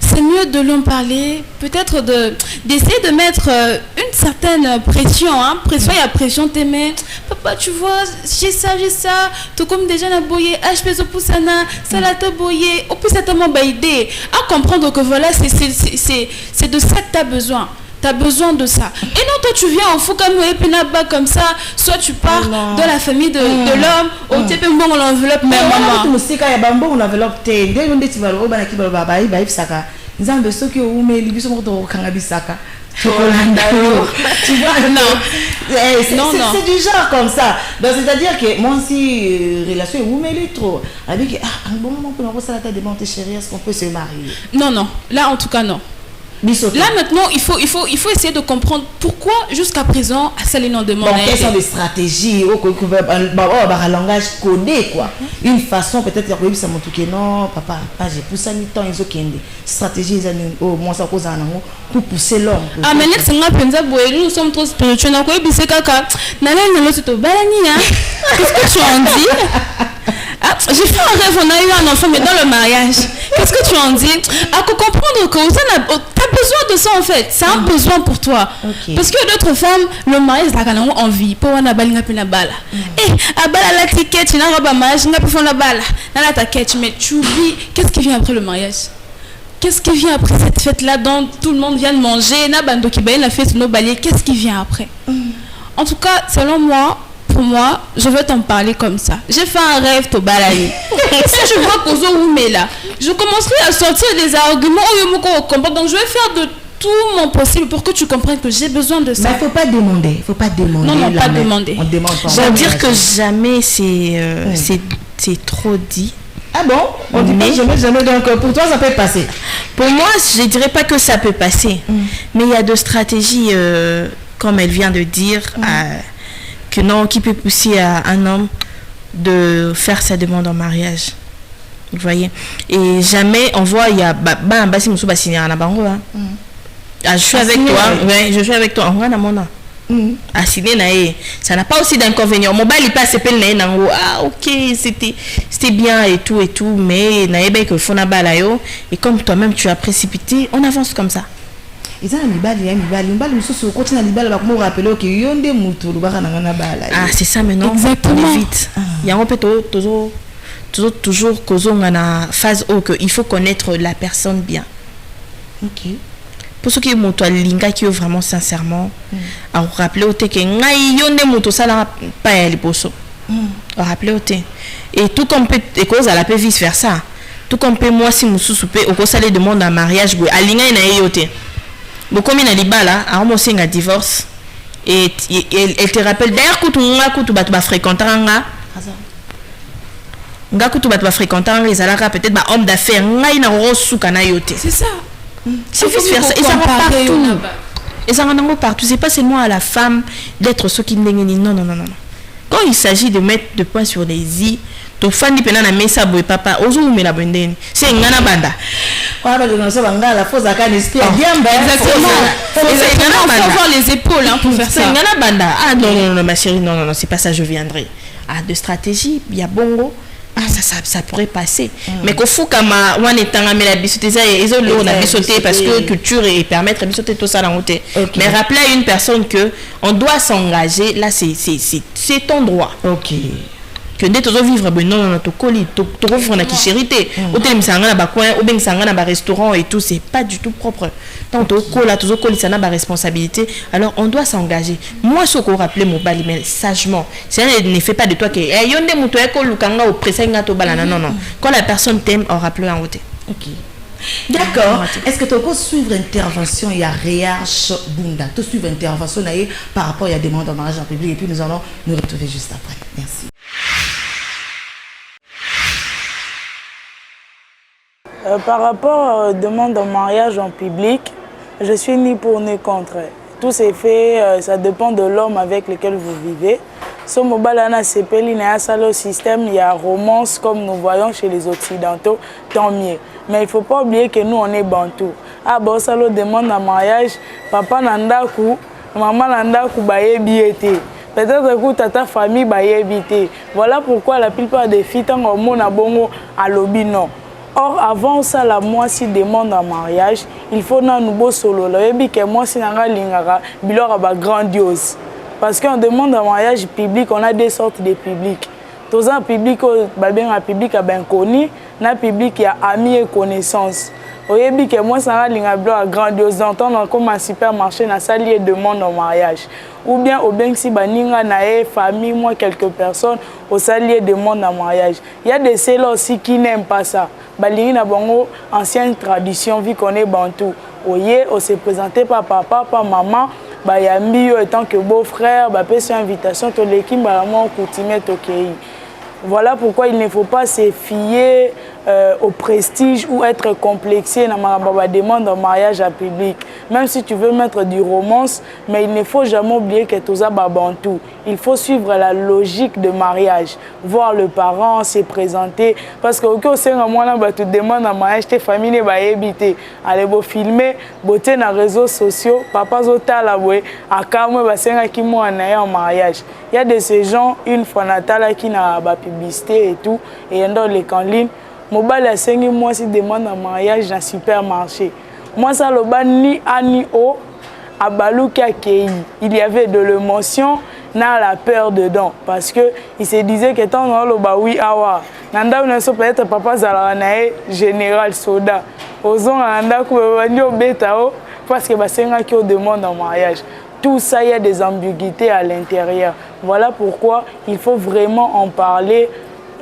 c'est mieux de l'en parler, peut-être d'essayer de mettre une certaine pression, hein. Pression, il y a pression, t'aimer. Papa, tu vois, j'ai ça, tout comme déjà na boyé, HP Zopusana, ça l'a te boyé, au plus ça t'a aidé à comprendre que voilà, c'est de ça que tu as besoin. Tu as besoin de ça. Et non, toi, tu viens en fou comme ça, soit tu pars dans la famille de l'homme, ou tu peux me l'enveloppe, mais maman. Tu sais, il y a un enveloppe, tu es dès que tu vas au Banaki Baba, il va y avoir ils ont besoin que vous mettez les bisous au Kangabisaka. Tu vois, non. C'est du genre comme ça. Donc, c'est-à-dire que moi, si relation vous mettez trop, avec un bon moment pour nous, ça la demande chérie, est-ce qu'on peut se marier? Non. Là, en tout cas, non. Là maintenant, il faut essayer de comprendre pourquoi jusqu'à présent Assaline n'en demande pas. Quelles sont les stratégies un langage codé quoi. Une façon peut-être de dire ça mon truc non papa j'ai poussé un temps ils ont stratégie moi ça cause un pour pousser l'homme. Ah mais c'est nga penza boye nous sommes trop spirituels na ko ebise kaka na nalo to balani hein. Qu'est-ce que tu en dis? Ah, j'ai fait un rêve, on a eu un enfant, mais dans le mariage. Qu'est-ce que tu en dis? À comprendre que tu as besoin de ça en fait. C'est un besoin pour toi. Okay. Parce que d'autres femmes, le mariage, c'est une envie. Pour on a balle, la balle. Et à balle, la ticket, tu n'as pas de mariage, tu n'as pas fait la balle. Là, ta quête, mais tu oublies. Qu'est-ce qui vient après le mariage? Qu'est-ce qui vient après cette fête-là dont tout le monde vient de manger? Nabando qui baille la fête, nos balais. Qu'est-ce qui vient après? En tout cas, selon moi, pour moi, je veux t'en parler comme ça. J'ai fait un rêve, to balayer. Si je vois qu'aux mais là, je commencerai à sortir des arguments donc je vais faire de tout mon possible pour que tu comprennes que j'ai besoin de ça. Mais il ne faut pas demander. Non, pas demander. On demande pas. Je veux dire que jamais c'est trop dit. Ah bon? On dit pas jamais. Donc pour toi, ça peut passer. Pour moi, je ne dirais pas que ça peut passer. Mais il y a des stratégies comme elle vient de dire, que non, qui peut pousser à un homme de faire sa demande en mariage. Vous voyez? Et jamais on voit, il y a je suis avec toi, ouais, je suis avec toi. Ça n'a pas aussi d'inconvénient. Mon bal il passe ok, c'était bien et tout, mais et comme toi-même tu as précipité, on avance comme ça. Ah, c'est ça maintenant. Exactement. On est vite. Il y a un peu toujours causons en phase où il faut connaître la personne bien. Ok. Pour ceux qui ont linga qui vraiment sincèrement à rappeler au té que ngai yonde moto sala pas elle poso. Rappeler au té. Et tout comme peut et cause à la peut vice versa. Tout comme peut moi si mususu peut au cause aller demande en mariage go alinga na yoté. Bon comme il a dit bala a mo singa divorce et elle te rappelle d'ailleurs kutu batu ba fréquentanga. Nga kutu batu ba fréquentanga les alaka peut-être ba homme d'affaires ngai na rosuka na yoté. C'est ça. C'est vice versa. Et ça va partout. Et ça va partout. C'est pas seulement à la femme d'être ce qui non. Quand il s'agit de mettre de points sur les i, ton fan dit penana mesa boy papa, ozo ou la bendeni. C'est ngana banda. Exactement. Il faut avoir les épaules pour faire ça. C'est ngana banda. Ah non, ma chérie, non, c'est pas ça, je viendrai. Ah, de stratégie, il y a bongo. Ah, ça pourrait passer. Mais qu'au fou, comme on est en train de bisouter, ils ont l'eau, on a bisouté parce que culture et permettre de bisouter tout ça dans le thé. Mais rappeler à une personne que on doit s'engager, là, c'est ton droit. Ok. Que dès que tu vivre, non, tu colis, tu refais une chérité. Ou tu es dans un coin, ou bien dans un restaurant et tout, c'est pas du tout propre. Tant tu colis, ça n'a pas responsabilité. Alors on doit s'engager. Moi, ce qu'on rappelle mon bali, mais sagement, ne fait pas de toi que yonde muto eko lukanga au pressenga to balana. Non. Quand la personne t'aime, on rappelle en haute. Ok. D'accord. Est-ce que tu peux suivre intervention il y a Réarche Bunda, tu suivre intervention par rapport à la demande en mariage en public et puis nous allons nous retrouver juste après. Merci. Par rapport aux demandes en mariage en public, je suis ni pour ni contre. Tout c'est fait, ça dépend de l'homme avec lequel vous vivez. Ce mobalana sepeli na salo système, il y a romance comme nous voyons chez les occidentaux, tant mieux. Mais il ne faut pas oublier que nous on est bantou. Ah bon salo demande en mariage, papa nandaku, maman nandaku baye biété. Peut-être que ta famille baye bité. Voilà pourquoi la plupart des filles tant au monde à bongo à lobby non. Or, avant ça, la moi si demande en mariage, il faut un nouveau solo. Et que moi si nanga lingara, bilora ba grandiose. Parce qu'on demande en mariage public, on a deux sortes de publics. Tous un public, un public bien connu, un public qui a amis et connaissances. Et que moi si nanga lingara grandiose, d'entendre comme un supermarché, na sali demande en mariage. Ou bien au bien si baninga nae famille moi quelques personnes au salier demande en mariage. Il y a des celles aussi qui n'aiment pas ça. Balingi na bango ancienne tradition vu qu'on est bantou. Oye, on s'est présenté par papa, par maman, ba yambi yo étant que beau-frère, ba peut sur invitation to l'équipe ba moi coutumier tokei. Voilà pourquoi il ne faut pas se fier au prestige ou être complexé dans ma demande en mariage à public. Même si tu veux mettre du romance, mais il ne faut jamais oublier que tout ça bantou. Il faut suivre la logique de mariage, voir le parent, se présenter. Parce que au moi tu demandes en mariage, tes familles va éviter. Allez vous filmer, beauté dans les réseaux sociaux, papa zota la boue, à kamwe basenga qui moi en mariage. Il y a de ces gens une fois natale qui n'a pas publicité et tout, et dans les en ligne. Mobile a 5 mois si demande en mariage dans le supermarché. Moi, ça ni A ni O, à Balouka Kei. Il y avait de l'émotion, n'a la peur dedans. Parce qu'il se disait que tant dans le oui, awa. Nanda ou peut-être papa Zalanae, général soda. Osons Nanda Koubanyo Betao, parce que Basenga qui demande en mariage. Tout ça, il y a des ambiguïtés à l'intérieur. Voilà pourquoi il faut vraiment en parler.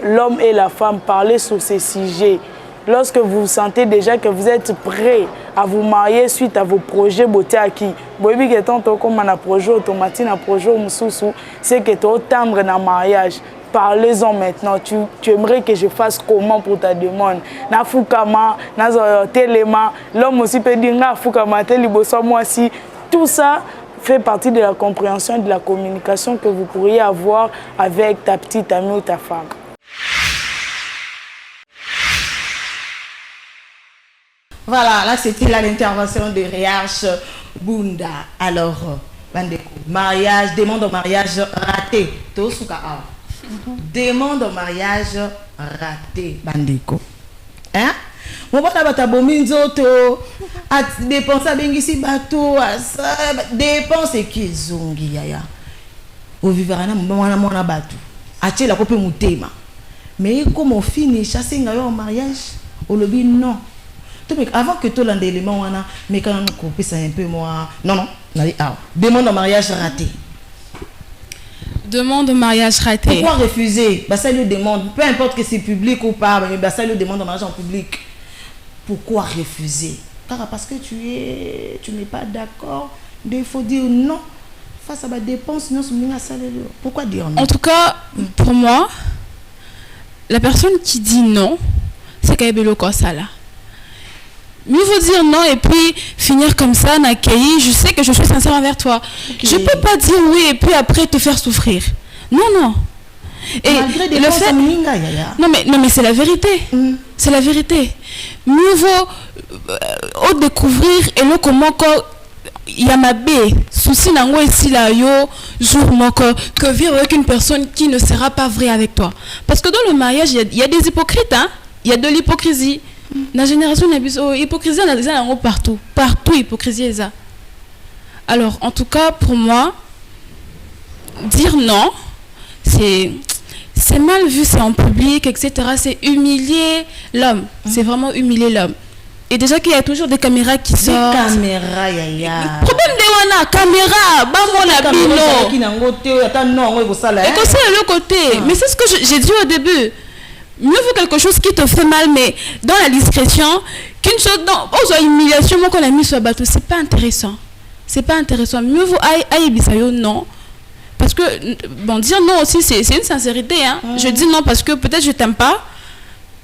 L'homme et la femme, parler sur ces sujets. Lorsque vous sentez déjà que vous êtes prêt à vous marier suite à vos projets beauté acquis, comme un projet automatique, un projet c'est que tu es tendre dans le mariage. Parlez-en maintenant. Tu aimerais que je fasse comment pour ta demande? Na fukama, na telema, l'homme aussi peut dire na fukama, teliboso moi si. Tout ça, fait partie de la compréhension et de la communication que vous pourriez avoir avec ta petite amie ou ta femme. Voilà, là c'était l'intervention de Riach Bunda. Alors, Bandeko, mariage, demande au mariage raté. Demande au mariage raté, Bandeko. Hein? Mon bata bata bominzoto, a dépense à bengisi bateau, à ça, dépense et qui zongi yaya. Au viverana, mwana bateau. A tché la copie moutema. Mais comment finir chasser un mariage? Au lobby, non. Avant que tout l'élément, mais quand on coupe, c'est un peu moi. Non, non, demande au mariage raté. Demande au mariage raté. Pourquoi refuser? Bah, ça lui demande, peu importe que c'est public ou pas, mais bah, ça lui demande au mariage en public. Pourquoi refuser? Car parce que tu n'es pas d'accord, il faut dire non. Face à la dépense, non, pourquoi dire non? En tout cas, pour moi, la personne qui dit non, c'est Kaibelo Korsala. Mieux vaut dire non et puis finir comme ça, n'accueillir. Je sais que je suis sincère envers toi. Okay. Je peux pas dire oui et puis après te faire souffrir. Non, non. Et le fait... Non mais c'est la vérité. C'est la vérité. Mieux vaut au découvrir et le comment Yamabe, souci nango ici là yo jour que vivre avec une personne qui ne sera pas vraie avec toi. Parce que dans le mariage, il y a des hypocrites, hein. Il y a de l'hypocrisie. La génération l'hypocrisie on a des gens partout hypocrisie est ça. Alors en tout cas pour moi dire non c'est mal vu, c'est en public, etc. C'est humilier l'homme. C'est vraiment humilier l'homme. Et déjà qu'il y a toujours des caméras qui sortent. Des caméras, yaya. Problème de wana, caméra, bamona bino. Et comme ça de l'autre côté. Mais c'est ce que j'ai dit au début. Mieux vaut quelque chose qui te fait mal, mais dans la discrétion, qu'une chose dans humiliation, moi qu'on a mis sur le bateau, c'est pas intéressant. C'est pas intéressant. Mieux vaut aïe bisayo non. Parce que, bon, dire non aussi, c'est une sincérité. Hein. Je dis non parce que peut-être je t'aime pas.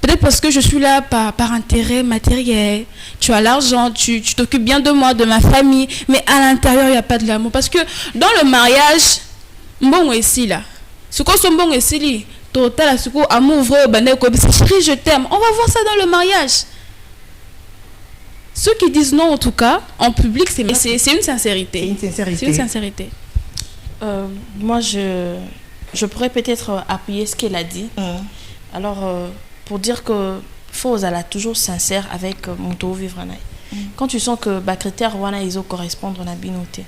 Peut-être parce que je suis là par intérêt matériel. Tu as l'argent, tu t'occupes bien de moi, de ma famille. Mais à l'intérieur, il n'y a pas de l'amour. Parce que dans le mariage, bon ici là. Ce qu'on sont bon ici, total, ce qu'on amour vrai, chérie, je t'aime. On va voir ça dans le mariage. Ceux qui disent non, en tout cas, en public, c'est une sincérité. C'est une sincérité. Moi, je pourrais peut-être appuyer ce qu'elle a dit. Alors, pour dire que faut aller toujours sincère avec mon taux vivre. Quand tu sens que les critères wana ils correspondent à la binoté,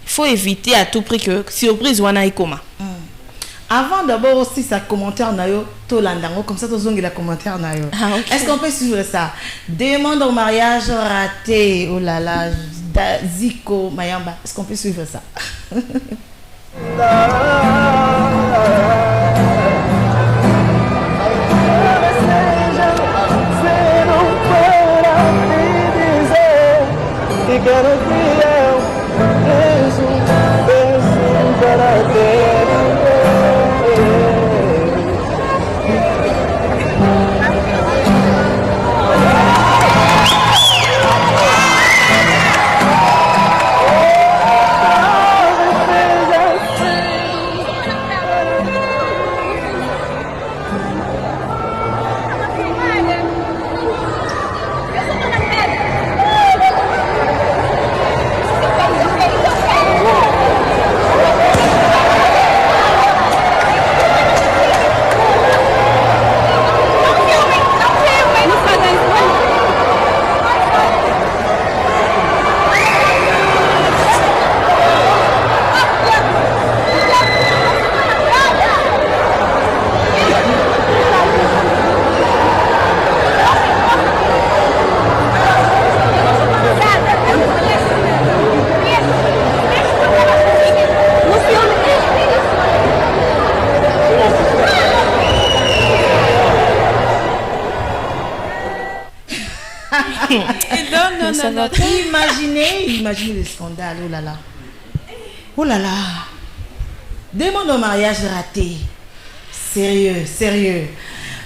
il faut éviter à tout prix que surprise wana est comment. Avant d'abord aussi sa commentaire nayo to landango comme ça to zongi la commentaire nayo. Okay. Est-ce qu'on peut suivre ça? Demande au mariage raté. Oh là là, Zico Mayamba. Est-ce qu'on peut suivre ça? Non. Imaginez le scandale, oh là là. Oh là là. Demande au mariage raté. Sérieux.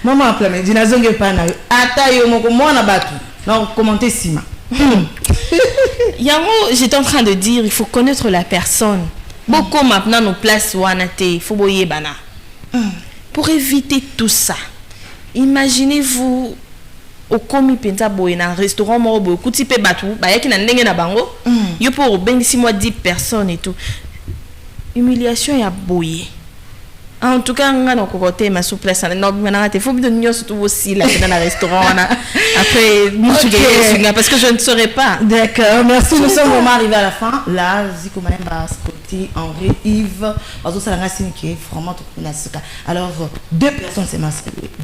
Maman appelé, dinazonge pas na. Ata yo moko mwana batu. Non, commenter sima. Yango, j'étais en train de dire, il faut connaître la personne. Beaucoup maintenant nos places wanate, il faut boyer bana. Pour éviter tout ça, imaginez-vous au komi penza boye na restaurant moro boye kuti pe batu ba yaki na ndenge na bango yo pour bengi 6 mois 10 personnes et tout. Humiliation ya boye. En tout cas, on a un côté ma souplesse. Il faut que nous surtout aussi là dans le restaurant. Après, parce que je ne saurais pas. D'accord, merci. Nous sommes vraiment arrivés à la fin. Là, Ziko Mayamba, Scotty, Henri, Yves, Bazo Salangasine qui est vraiment tout le monde. Alors, 2 personnes, c'est ma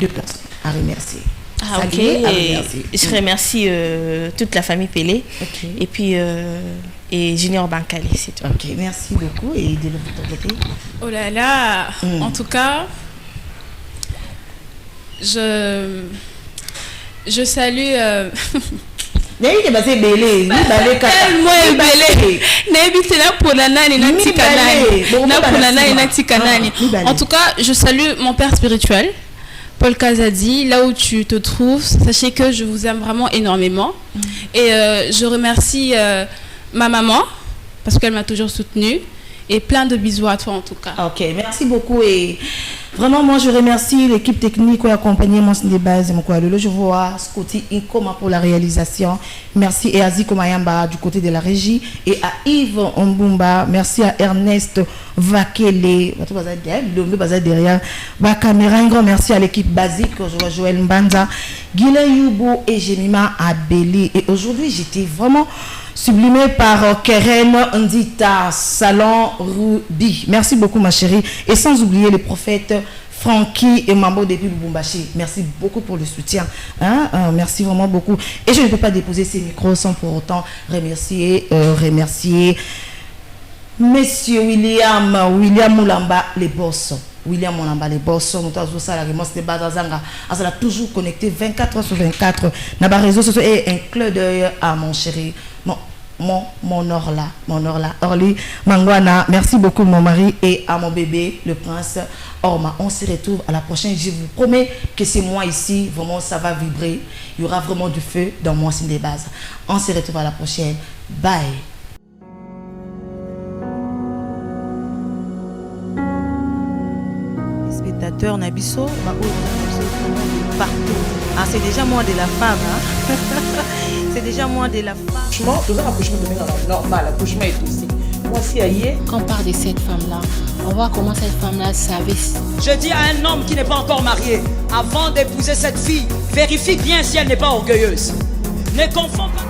2 personnes à remercier. Ah, ok. Je remercie toute la famille Pelé. Et puis, et Junior Bankale, c'est tout. Ok, merci beaucoup. Et de l'autre côté. Oh là là, en tout cas, je salue. En tout cas, je salue mon père spirituel, Paul Kazadi, là où tu te trouves. Sachez que je vous aime vraiment énormément. Et je remercie ma maman, parce qu'elle m'a toujours soutenue. Et plein de bisous à toi en tout cas. Ok, merci beaucoup. Et vraiment, moi, je remercie l'équipe technique qui a accompagné mon débat. Je vois Scotty Inkoma pour la réalisation. Merci et à Ziko Mayamba du côté de la régie. Et à Yves Ombumba. Merci à Ernest Vakele. Derrière ma caméra. Un grand merci à l'équipe basique. Je vois Joël Mbanza, Guylain Yubo et Jemima Abeli. Et aujourd'hui, j'étais vraiment sublimé par Keren Ndita, Salon Ruby. Merci beaucoup ma chérie. Et sans oublier les prophètes Francky et Mambo depuis Lubumbashi. Merci beaucoup pour le soutien. Merci vraiment beaucoup. Et je ne peux pas déposer ces micros sans pour autant remercier Monsieur William Moulamba, les boss. William Moulamba, les boss. Nous avons ça la réponse de Bazazanga. Elle a toujours connecté 24 heures sur 24. Dans les réseaux sociaux et un clin d'œil à mon chéri. Mon Orla, Orly Mangwana, merci beaucoup mon mari et à mon bébé, le prince Orma. On se retrouve à la prochaine. Je vous promets que c'est moi ici, vraiment ça va vibrer. Il y aura vraiment du feu dans mon signe des bases. On se retrouve à la prochaine. Bye. Les spectateurs Nabiso, partout. Ah, c'est déjà moi de la femme. C'est déjà moi de la femme. Franchement, tout ça, accouchement de normal, accouchement est aussi. Moi, si aïe. Quand on parle de cette femme-là, on voit comment cette femme-là savait. Je dis à un homme qui n'est pas encore marié, avant d'épouser cette fille, vérifie bien si elle n'est pas orgueilleuse. Ne confonds pas.